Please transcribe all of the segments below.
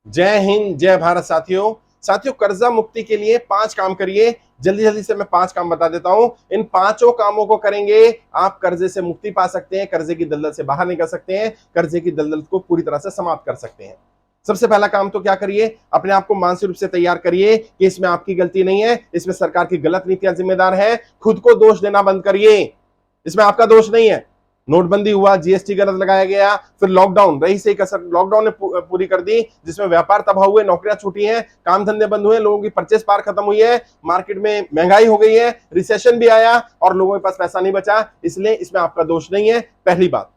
जय हिंद, जय भारत। साथियों कर्जा मुक्ति के लिए 5 काम करिए। जल्दी जल्दी से मैं 5 काम बता देता हूं। इन पांचों कामों को करेंगे आप कर्जे से मुक्ति पा सकते हैं, कर्जे की दलदल से बाहर निकल सकते हैं, कर्जे की दलदल को पूरी तरह से समाप्त कर सकते हैं। सबसे पहला काम तो क्या करिए, अपने आप को मानसिक रूप से तैयार करिए कि इसमें आपकी गलती नहीं है, इसमें सरकार की गलत नीतियां जिम्मेदार है। खुद को दोष देना बंद करिए, इसमें आपका दोष नहीं है। नोटबंदी हुआ, जीएसटी गलत लगाया गया, फिर लॉकडाउन रही सही कसर लॉकडाउन ने पूरी कर दी, जिसमें व्यापार तबाह हुए, नौकरियां छूटी हैं, काम धंधे बंद हुए, लोगों की परचेस पावर खत्म हुई है, मार्केट में महंगाई हो गई है, रिसेशन भी आया और लोगों के पास पैसा नहीं बचा। इसलिए इसमें आपका दोष नहीं है, पहली बात।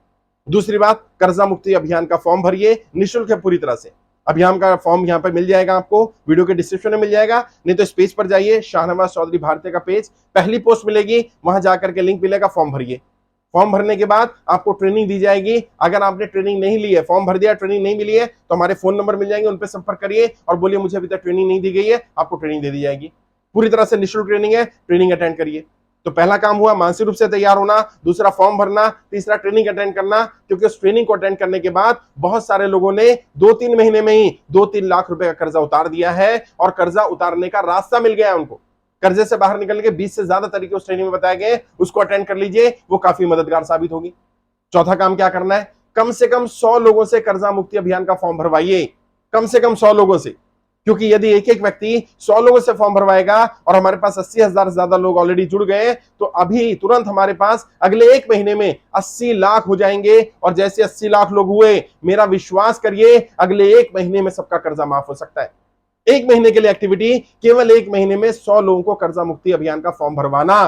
दूसरी बात, कर्जा मुक्ति अभियान का फॉर्म भरिए, निःशुल्क है पूरी तरह से। अभियान का फॉर्म यहां पर मिल जाएगा, आपको वीडियो के डिस्क्रिप्शन में मिल जाएगा, नहीं तो इस पेज पर जाइए, शाहनवाज चौधरी भारतीय का पेज, पहली पोस्ट मिलेगी, वहां जाकर के लिंक मिलेगा, फॉर्म भरिए। फॉर्म भरने के बाद आपको ट्रेनिंग दी जाएगी। अगर आपने ट्रेनिंग नहीं ली है, फॉर्म भर दिया, ट्रेनिंग नहीं मिली है, तो हमारे फोन नंबर मिल जाएंगे, उन पर संपर्क करिए और बोलिए मुझे अभी तक ट्रेनिंग नहीं दी गई है, आपको ट्रेनिंग दे दी जाएगी। पूरी तरह से निःशुल्क ट्रेनिंग है, ट्रेनिंग अटेंड करिए। तो पहला काम हुआ मानसिक रूप से तैयार होना, दूसरा फॉर्म भरना, तीसरा ट्रेनिंग अटेंड करना। क्योंकि उस ट्रेनिंग को अटेंड करने के बाद बहुत सारे लोगों ने 2-3 महीने में ही 2-3 लाख रुपए का कर्जा उतार दिया है और कर्जा उतारने का रास्ता मिल गया है उनको। कर्जे से बाहर निकलने के 20 से ज्यादा तरीके उस ट्रेनिंग में बताए गए, उसको अटेंड कर लीजिए, वो काफी मददगार साबित होगी। चौथा काम क्या करना है, कम से कम 100 लोगों से कर्जा मुक्ति अभियान का फॉर्म भरवाइए, कम से कम 100 लोगों से। क्योंकि यदि एक एक व्यक्ति 100 लोगों से फॉर्म भरवाएगा और हमारे पास 80,000 से ज्यादा लोग ऑलरेडी जुड़ गए, तो अभी तुरंत हमारे पास अगले 1 महीने में 80 लाख हो जाएंगे। और जैसे 80 लाख लोग हुए, मेरा विश्वास करिए, अगले 1 महीने में सबका कर्जा माफ हो सकता है। 1 महीने के लिए एक्टिविटी, केवल 1 महीने में 100 लोगों को कर्जा मुक्ति अभियान का फॉर्म भरवाना।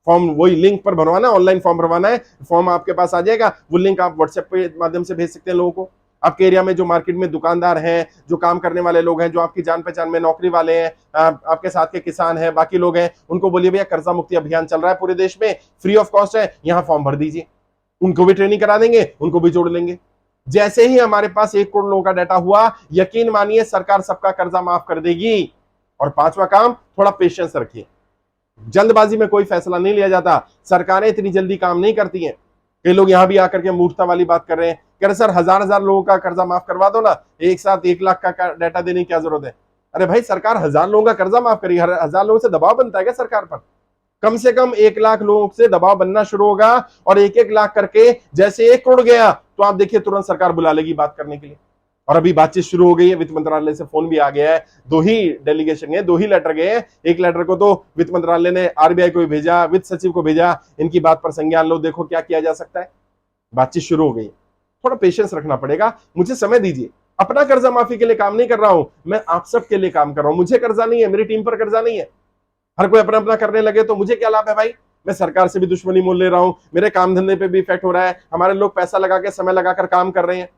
फॉर्म वही लिंक पर भरवाना, ऑनलाइन फॉर्म भरवाना है, फॉर्म आपके पास आ जाएगा, वो लिंक आप व्हाट्सएप के माध्यम से भेज सकते हैं लोगों को। आपके एरिया में जो मार्केट में दुकानदार हैं, जो काम करने वाले लोग हैं, जो आपकी जान पहचान में नौकरी वाले हैं, आपके साथ के किसान हैं, बाकी लोग हैं, उनको बोलिए भैया कर्जा मुक्ति अभियान चल रहा है पूरे देश में, फ्री ऑफ कॉस्ट है, यहाँ फॉर्म भर दीजिए। उनको भी ट्रेनिंग करा देंगे, उनको भी जोड़ लेंगे। जैसे ही हमारे पास 1 करोड़ लोगों का डाटा हुआ, यकीन मानिए सरकार सबका कर्जा माफ कर देगी। और 5वां काम, थोड़ा पेशेंस रखिए। जल्दबाजी में कोई फैसला नहीं लिया जाता, सरकारें इतनी जल्दी काम नहीं करती हैं। कई लोग यहां भी आकर के मूर्खता वाली बात कर रहे हैं, कह रहे सर 1000 लोगों का कर्जा माफ करवा दो ना, एक साथ 1 लाख का डाटा देने की क्या जरूरत है। अरे भाई, सरकार 1000 लोगों का कर्जा माफ करेगी, 1000 लोगों से दबाव बनता है क्या सरकार पर? कम से कम 1 लाख लोगों से दबाव बनना शुरू होगा और 1-1 लाख करके जैसे 1 करोड़ गया, तो आप देखिए तुरंत सरकार बुला लेगी बात करने के लिए। और अभी बातचीत शुरू हो गई है, वित्त मंत्रालय से फोन भी आ गया है। 2 ही डेलीगेशन गए, 2 ही लेटर गए हैं। एक लेटर को तो वित्त मंत्रालय ने आरबीआई को भी भेजा, वित्त सचिव को भेजा, इनकी बात पर संज्ञान लो, देखो क्या किया जा सकता है। बातचीत शुरू हो गई, थोड़ा पेशेंस रखना पड़ेगा, मुझे समय दीजिए। अपना कर्जा माफी के लिए काम नहीं कर रहा हूं, मैं आप सबके लिए काम कर रहा हूं। मुझे कर्जा नहीं है, मेरी टीम पर कर्जा नहीं है। हर कोई अपना अपना करने लगे तो मुझे क्या लाभ है भाई? मैं सरकार से भी दुश्मनी मोल ले रहा हूं, मेरे काम धंधे पे भी इफेक्ट हो रहा है, हमारे लोग पैसा लगा के समय लगाकर काम कर रहे हैं।